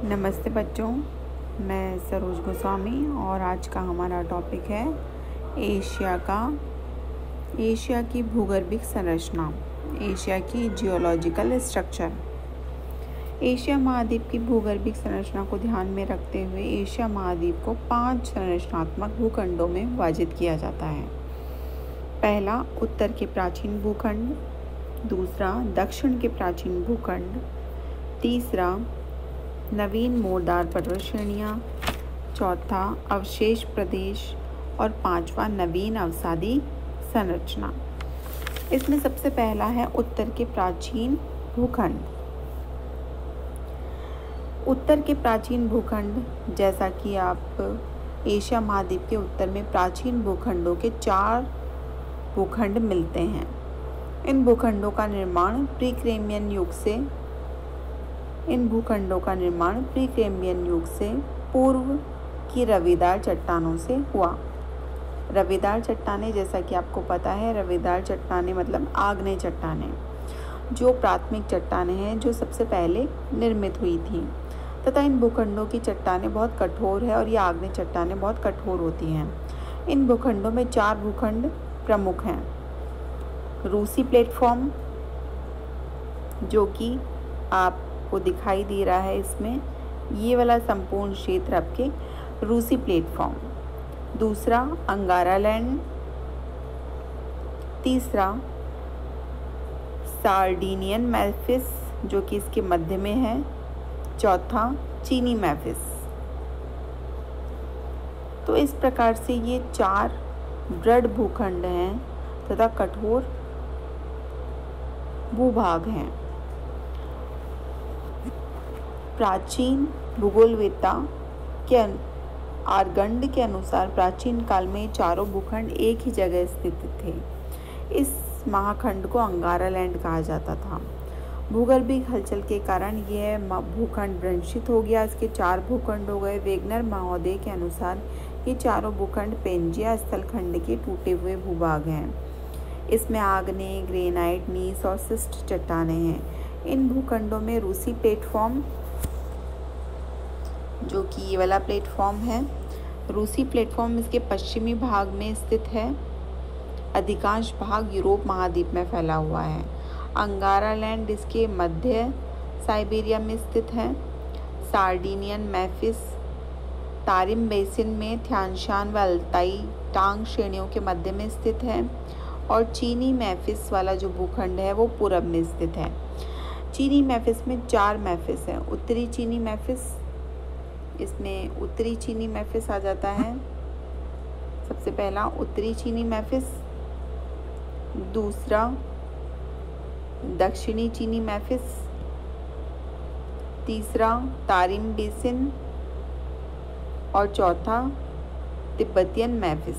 नमस्ते बच्चों, मैं सरोज गोस्वामी और आज का हमारा टॉपिक है एशिया की भूगर्भिक संरचना, एशिया की जियोलॉजिकल स्ट्रक्चर। एशिया महाद्वीप की भूगर्भिक संरचना को ध्यान में रखते हुए एशिया महाद्वीप को 5 संरचनात्मक भूखंडों में विभाजित किया जाता है। पहला, उत्तर के प्राचीन भूखंड। दूसरा, दक्षिण के प्राचीन भूखंड। तीसरा, नवीन मोरदार पर्वत श्रेणियाँ। चौथा, अवशेष प्रदेश। और पांचवा, नवीन अवसादी संरचना। इसमें सबसे पहला है उत्तर के प्राचीन भूखंड। उत्तर के प्राचीन भूखंड, जैसा कि आप एशिया महाद्वीप के उत्तर में प्राचीन भूखंडों के 4 भूखंड मिलते हैं। इन भूखंडों का निर्माण प्रीक्रेमियन युग से पूर्व की रवेदार चट्टानों से हुआ। रवेदार चट्टानें, जैसा कि आपको पता है, रवेदार चट्टानें मतलब आग्नेय चट्टानें, जो प्राथमिक चट्टानें हैं जो सबसे पहले निर्मित हुई थी, तथा इन भूखंडों की चट्टानें बहुत कठोर है और ये आग्नेय चट्टानें बहुत कठोर होती हैं। इन भूखंडों में 4 भूखंड प्रमुख हैं। रूसी प्लेटफॉर्म, जो कि आपको दिखाई दे रहा है इसमें, ये वाला संपूर्ण क्षेत्र आपके रूसी प्लेटफॉर्म। दूसरा, अंगारा लैंड। तीसरा, सार्डिनियन मैफिस, जो कि इसके मध्य में है। चौथा, चीनी मैफिस। तो इस प्रकार से ये 4 दृढ़ भूखंड हैं तथा कठोर भूभाग हैं। प्राचीन भूगोलवेत्ता के आर्गंड के अनुसार प्राचीन काल में चारों भूखंड एक ही जगह स्थित थे। इस महाखंड को अंगारा लैंड कहा जाता था। भूगर्भिक हलचल के कारण यह भूखंड वंचित हो गया, इसके 4 भूखंड हो गए। वेगनर महोदय के अनुसार ये चारों भूखंड पेंजिया स्थलखंड के टूटे हुए भूभाग हैं। इसमें आग्नेय, ग्रेनाइट, नीस और सिस्ट चट्टानें हैं। इन भूखंडों में रूसी प्लेटफॉर्म, जो कि ये वाला प्लेटफॉर्म है, रूसी प्लेटफॉर्म इसके पश्चिमी भाग में स्थित है। अधिकांश भाग यूरोप महाद्वीप में फैला हुआ है। अंगारा लैंड इसके मध्य साइबेरिया में स्थित है। सार्डिनियन मैफिस तारिम बेसिन में थ्यानशान व अल्ताई टांग श्रेणियों के मध्य में स्थित है। और चीनी मैफिस वाला जो भूखंड है वो पूरब में स्थित है। चीनी मैफिस में 4 मैफिस हैं। उत्तरी चीनी मैफिस, इसमें उत्तरी चीनी मैफिस आ जाता है। सबसे पहला उत्तरी चीनी मैफिस। दूसरा, दक्षिणी चीनी मैफिस। तीसरा, तारिम बेसिन। और चौथा, तिब्बतियन मैफिस।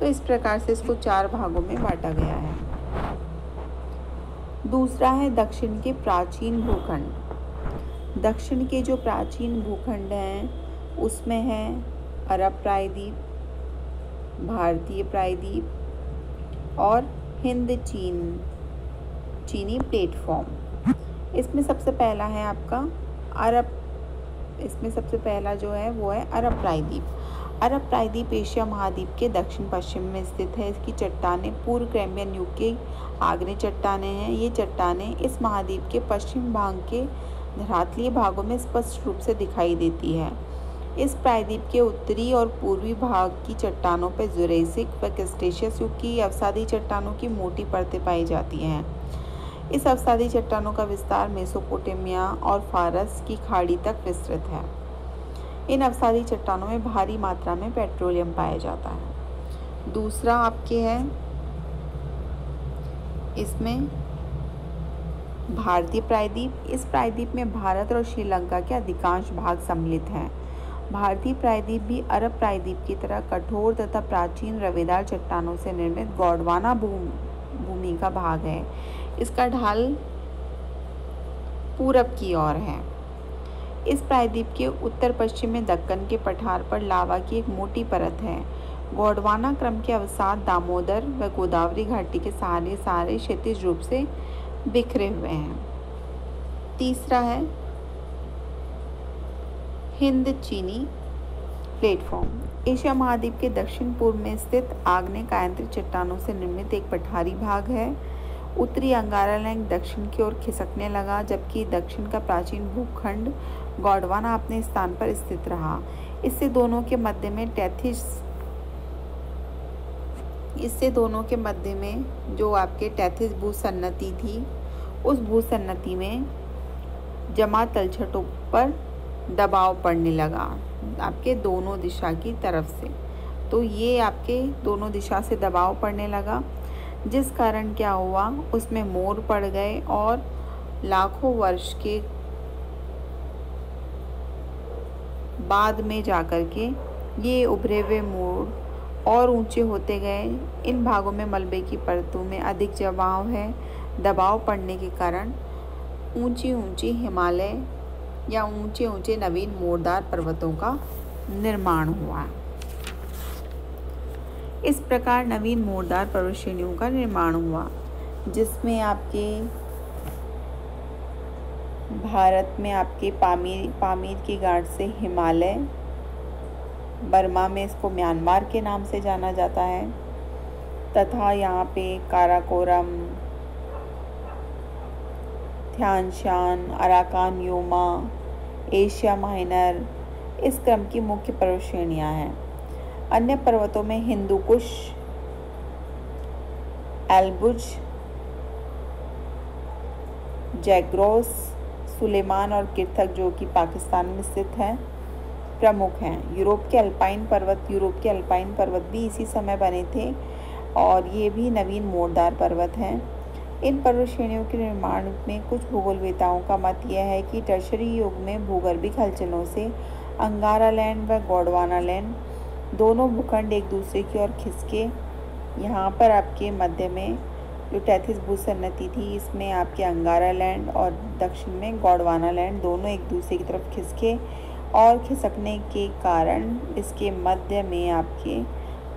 तो इस प्रकार से इसको 4 भागों में बांटा गया है। दूसरा है दक्षिण के प्राचीन भूखंड। दक्षिण के जो प्राचीन भूखंड हैं उसमें है अरब प्रायद्वीप, भारतीय प्रायद्वीप और हिंद चीनी प्लेटफॉर्म। इसमें सबसे पहला है आपका इसमें सबसे पहला जो है वो है अरब प्रायद्वीप। अरब प्रायद्वीप एशिया महाद्वीप के दक्षिण पश्चिम में स्थित है। इसकी चट्टानें पूर्व कैम्बियन युग के आग्नेय चट्टानें हैं। ये चट्टानें इस महाद्वीप के पश्चिम भाग के धरातलीय भागों में स्पष्ट रूप से दिखाई देती है। इस प्रायद्वीप के उत्तरी और पूर्वी भाग की चट्टानों पर जुरेसिक व क्रेटेशियस युग की अवसादी चट्टानों की मोटी परतें पाई जाती हैं। इस अवसादी चट्टानों का विस्तार मेसोपोटामिया और फारस की खाड़ी तक विस्तृत है। इन अवसादी चट्टानों में भारी मात्रा में पेट्रोलियम पाया जाता है। दूसरा आपके है, इसमें भारतीय प्रायद्वीप। इस प्रायद्वीप में भारत और श्रीलंका के अधिकांश भाग सम्मिलित हैं। भारतीय प्रायद्वीप भी अरब प्रायद्वीप की तरह कठोर तथा प्राचीन रवेदार चट्टानों से निर्मित गोंडवाना भूमि का भाग है। इसका ढाल पूरब की ओर है। इस प्रायद्वीप के उत्तर पश्चिम में दक्कन के पठार पर लावा की एक मोटी परत है। गोंडवाना क्रम के अवसाद दामोदर व गोदावरी घाटी के सहारे क्षैतिज रूप से बिखरे हुए हैं। तीसरा है हिंद चीनी प्लेटफॉर्म एशिया महाद्वीप के दक्षिण पूर्व में स्थित आग्नेय कायांतरित चट्टानों से निर्मित एक पठारी भाग है। उत्तरी अंगारा लैंड दक्षिण की ओर खिसकने लगा, जबकि दक्षिण का प्राचीन भूखंड गोंडवाना अपने स्थान पर स्थित रहा। इससे दोनों के मध्य में जो आपके टैथिस भूसन्नति थी, उस भूसन्नति में जमा तलछटों पर दबाव पड़ने लगा आपके दोनों दिशा की तरफ से। तो ये आपके दोनों दिशा से दबाव पड़ने लगा, जिस कारण क्या हुआ, उसमें मोड़ पड़ गए और लाखों वर्ष के बाद में जाकर के ये उभरे हुए मोड़ और ऊंचे होते गए। इन भागों में मलबे की परतों में अधिक जमाव है। दबाव पड़ने के कारण ऊंची ऊंची हिमालय या ऊंचे ऊंचे नवीन मोड़दार पर्वतों का निर्माण हुआ। इस प्रकार नवीन मोड़दार पर्वत श्रेणियों का निर्माण हुआ, जिसमें आपके भारत में आपके पामीर की गांठ से हिमालय, बर्मा में इसको म्यांमार के नाम से जाना जाता है, तथा यहाँ पे Karakoram, Tian Shan, Arakan Yoma, Asia Minor इस क्रम की मुख्य पर्वत श्रेणियाँ हैं। अन्य पर्वतों में हिंदू कुश, एल्बुज, जैग्रोस, सुलेमान और किर्थक, जो कि पाकिस्तान में स्थित हैं, प्रमुख हैं। यूरोप के अल्पाइन पर्वत भी इसी समय बने थे और ये भी नवीन मोड़दार पर्वत हैं। इन पर्वत श्रेणियों के निर्माण में कुछ भूगोलवेताओं का मत यह है कि टर्शरी युग में भूगर्भिक हलचलों से अंगारा लैंड व गोंडवाना लैंड दोनों भूखंड एक दूसरे की ओर खिसके। यहाँ पर आपके मध्य में जो टैथिस भूसन्नति थी, इसमें आपके अंगारा लैंड और दक्षिण में गोंडवाना लैंड दोनों एक दूसरे की तरफ खिसके और खिसकने के कारण इसके मध्य में आपके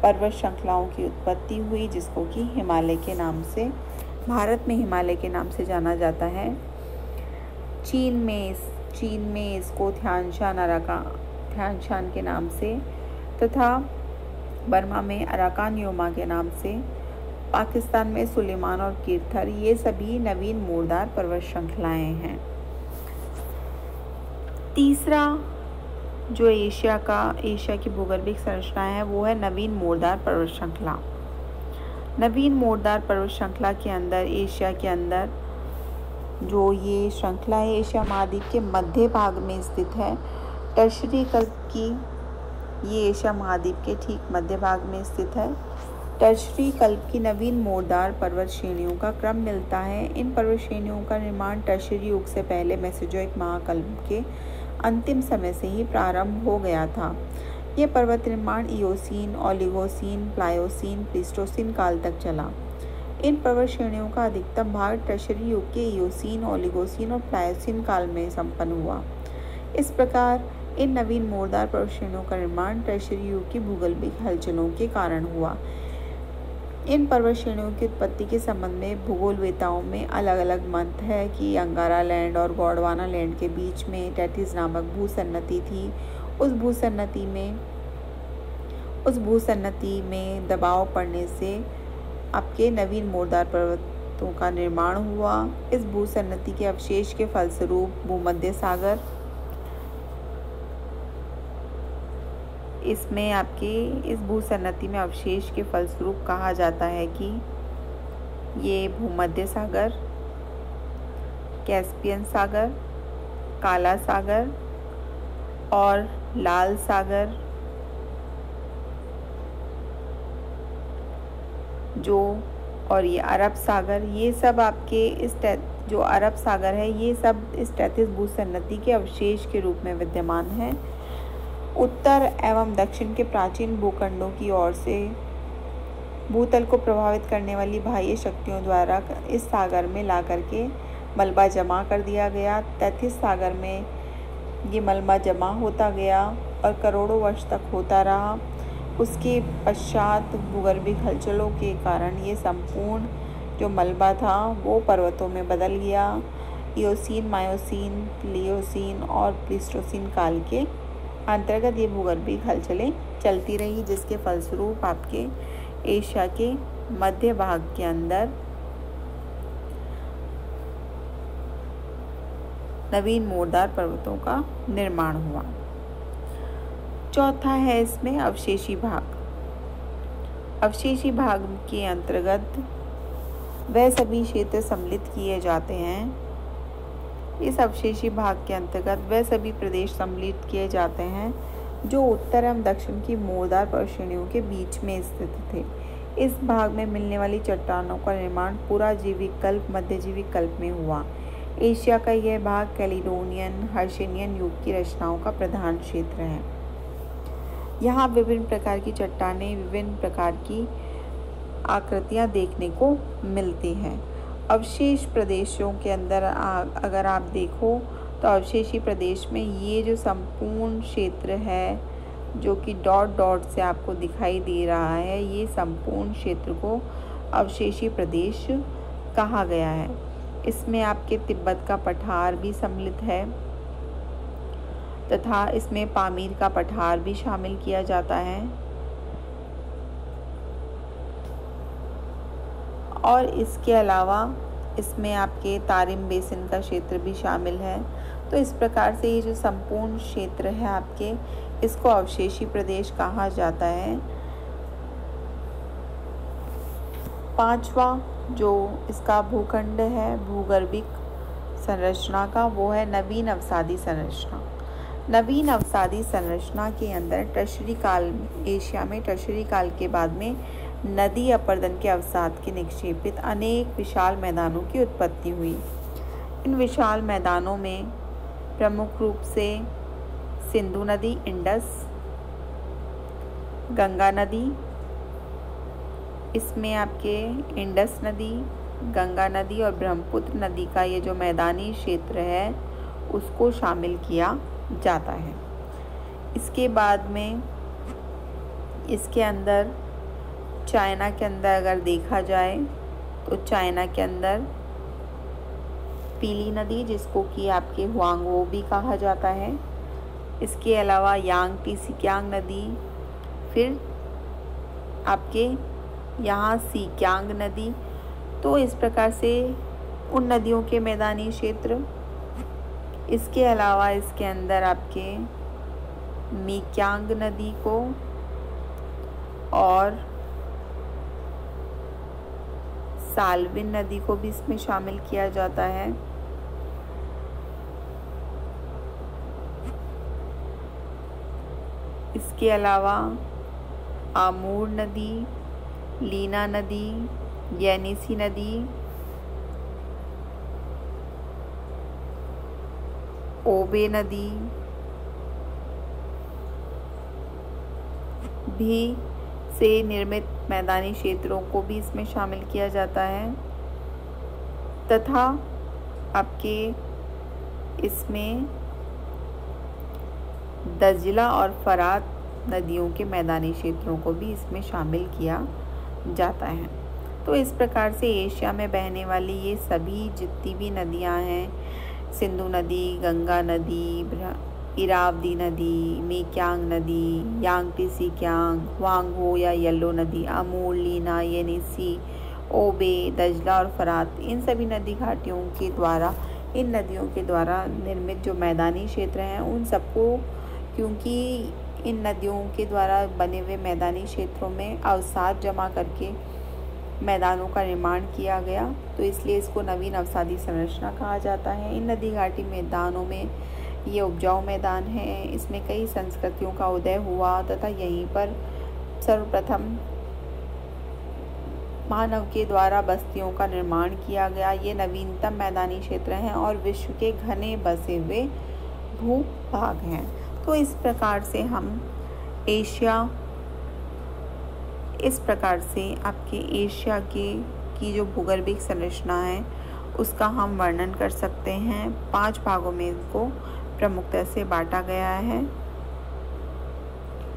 पर्वत श्रृंखलाओं की उत्पत्ति हुई, जिसको कि हिमालय के नाम से, भारत में हिमालय के नाम से जाना जाता है। चीन में इसको ध्यानशान के नाम से तथा बर्मा में अराकान योमा के नाम से, पाकिस्तान में सुलेमान और किर्थर, ये सभी नवीन मोड़दार पर्वत श्रृंखलाएं हैं। तीसरा जो एशिया की भूगर्भिक संरचना है वो है नवीन मोड़दार पर्वत श्रृंखला। नवीन मोड़दार पर्वत श्रृंखला के अंदर, एशिया के अंदर जो ये श्रृंखला है, एशिया महाद्वीप के मध्य भाग में स्थित है। टर्शरी कल्प की ये एशिया महाद्वीप के ठीक मध्य भाग में स्थित है। टर्शरी कल्प की नवीन मोड़दार पर्वत श्रेणियों का क्रम मिलता है। इन पर्वत श्रेणियों का निर्माण टर्शरी युग से पहले मेसोजोइक महाकल्प के अंतिम समय से ही प्रारंभ हो गया था। यह पर्वत निर्माण इयोसीन, ओलिगोसीन, प्लायोसीन, प्लीस्टोसीन काल तक चला। इन पर्वत श्रेणियों का अधिकतम भाग टर्शरी युग के इयोसीन, ओलिगोसीन और प्लायोसीन काल में संपन्न हुआ। इस प्रकार इन नवीन मोड़दार पर्वत श्रेणियों का निर्माण टर्शरी युग की भूगोलविक हलचलों के कारण हुआ। इन पर्वत श्रेणियों की उत्पत्ति के संबंध में भूगोलवेताओं में अलग अलग मत है कि अंगारा लैंड और गोंडवाना लैंड के बीच में टैथिस नामक भूसन्नति थी। उस भूसन्नति में दबाव पड़ने से आपके नवीन मोड़दार पर्वतों का निर्माण हुआ। इस भूसन्नति के अवशेष के फलस्वरूप भूमध्य सागर, इसमें आपके इस भूसन्नति में अवशेष के फलस्वरूप कहा जाता है कि ये भूमध्य सागर, कैस्पियन सागर, काला सागर और लाल सागर और ये अरब सागर, ये सब आपके जो अरब सागर है, ये सब इस टैथिस भूसन्नति के अवशेष के रूप में विद्यमान है। उत्तर एवं दक्षिण के प्राचीन भूखंडों की ओर से भूतल को प्रभावित करने वाली बाह्य शक्तियों द्वारा इस सागर में ला करके मलबा जमा कर दिया गया। टैथिस सागर में ये मलबा जमा होता गया और करोड़ों वर्ष तक होता रहा। उसके पश्चात भूगर्भिक हलचलों के कारण ये संपूर्ण जो मलबा था वो पर्वतों में बदल गया। इयोसीन, मायोसीन, प्लियोसीन और प्लीस्टोसीन काल के अंतर्गत ये भूगर्भीय हलचलें चलती रही, जिसके फलस्वरूप आपके एशिया के मध्य भाग के अंदर नवीन मोरदार पर्वतों का निर्माण हुआ। चौथा है इसमें अवशेषी भाग। अवशेषी भाग के अंतर्गत वह सभी क्षेत्र सम्मिलित किए जाते हैं। इस अवशेषी भाग के अंतर्गत वह सभी प्रदेश सम्मिलित किए जाते हैं जो उत्तर एवं दक्षिण की मोरदार पर्वत श्रेणियों के बीच में स्थित थे। इस भाग में मिलने वाली चट्टानों का निर्माण पुराजीविक कल्प मध्यजीविक कल्प में हुआ। एशिया का यह भाग कैलिडोनियन हर्षेनियन युग की रचनाओं का प्रधान क्षेत्र है। यहाँ विभिन्न प्रकार की चट्टानें, विभिन्न प्रकार की आकृतियाँ देखने को मिलती हैं। अवशेष प्रदेशों के अंदर अगर आप देखो तो अवशेषी प्रदेश में ये जो संपूर्ण क्षेत्र है जो कि डॉट डॉट से आपको दिखाई दे रहा है, ये संपूर्ण क्षेत्र को अवशेषी प्रदेश कहा गया है। इसमें आपके तिब्बत का पठार भी सम्मिलित है तथा इसमें पामीर का पठार भी शामिल किया जाता है और इसके अलावा इसमें आपके तारिम बेसिन का क्षेत्र भी शामिल है। तो इस प्रकार से ये जो संपूर्ण क्षेत्र है आपके, इसको अवशेषी प्रदेश कहा जाता है। पांचवा जो इसका भूखंड है भूगर्भिक संरचना का, वो है नवीन अवसादी संरचना। नवीन अवसादी संरचना के अंदर टर्शरी काल, एशिया में टर्शरी काल के बाद में नदी अपरदन के अवसाद के निक्षेपित अनेक विशाल मैदानों की उत्पत्ति हुई। इन विशाल मैदानों में प्रमुख रूप से सिंधु नदी, इंडस, गंगा नदी, इसमें आपके इंडस नदी, गंगा नदी और ब्रह्मपुत्र नदी का ये जो मैदानी क्षेत्र है उसको शामिल किया जाता है। इसके बाद में इसके अंदर चाइना के अंदर अगर देखा जाए तो चाइना के अंदर पीली नदी, जिसको कि आपके हुआंगो भी कहा जाता है, इसके अलावा यांगटी सिक्यांग नदी, फिर आपके यहाँ सीक्यांग नदी। तो इस प्रकार से उन नदियों के मैदानी क्षेत्र। इसके अलावा इसके अंदर आपके मीक्यांग नदी को और साल्विन नदी को भी इसमें शामिल किया जाता है। इसके अलावा आमूर नदी, लीना नदी, येनिसी नदी, ओबे नदी भी से निर्मित मैदानी क्षेत्रों को भी इसमें शामिल किया जाता है तथा आपके इसमें दजला और फरात नदियों के मैदानी क्षेत्रों को भी इसमें शामिल किया जाता है। तो इस प्रकार से एशिया में बहने वाली ये सभी जितनी भी नदियां हैं, सिंधु नदी, गंगा नदी, इरावदी नदी, मीक्यांग नदी, यांगटी सिक्यांग, हुआंगहो या येलो नदी, आमूर, लीना, येनिसी, ओबे, दजला और फरात, इन सभी नदी घाटियों के द्वारा, इन नदियों के द्वारा निर्मित जो मैदानी क्षेत्र हैं उन सबको, क्योंकि इन नदियों के द्वारा बने हुए मैदानी क्षेत्रों में अवसाद जमा करके मैदानों का निर्माण किया गया, तो इसलिए इसको नवीन अवसादी संरचना कहा जाता है। इन नदी घाटी मैदानों में ये उपजाऊ मैदान है, इसमें कई संस्कृतियों का उदय हुआ तथा यहीं पर सर्वप्रथम मानव के द्वारा बस्तियों का निर्माण किया गया। ये नवीनतम मैदानी क्षेत्र हैं और विश्व के घने बसे हुए भूभाग हैं। तो इस प्रकार से हम इस प्रकार से आपके एशिया की जो भूगर्भिक संरचना है उसका हम वर्णन कर सकते हैं। 5 भागों में इनको प्रमुखता से बांटा गया है।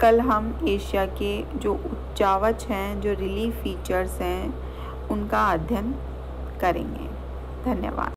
कल हम एशिया के जो उच्चावच हैं, जो रिलीफ फीचर्स हैं, उनका अध्ययन करेंगे। धन्यवाद।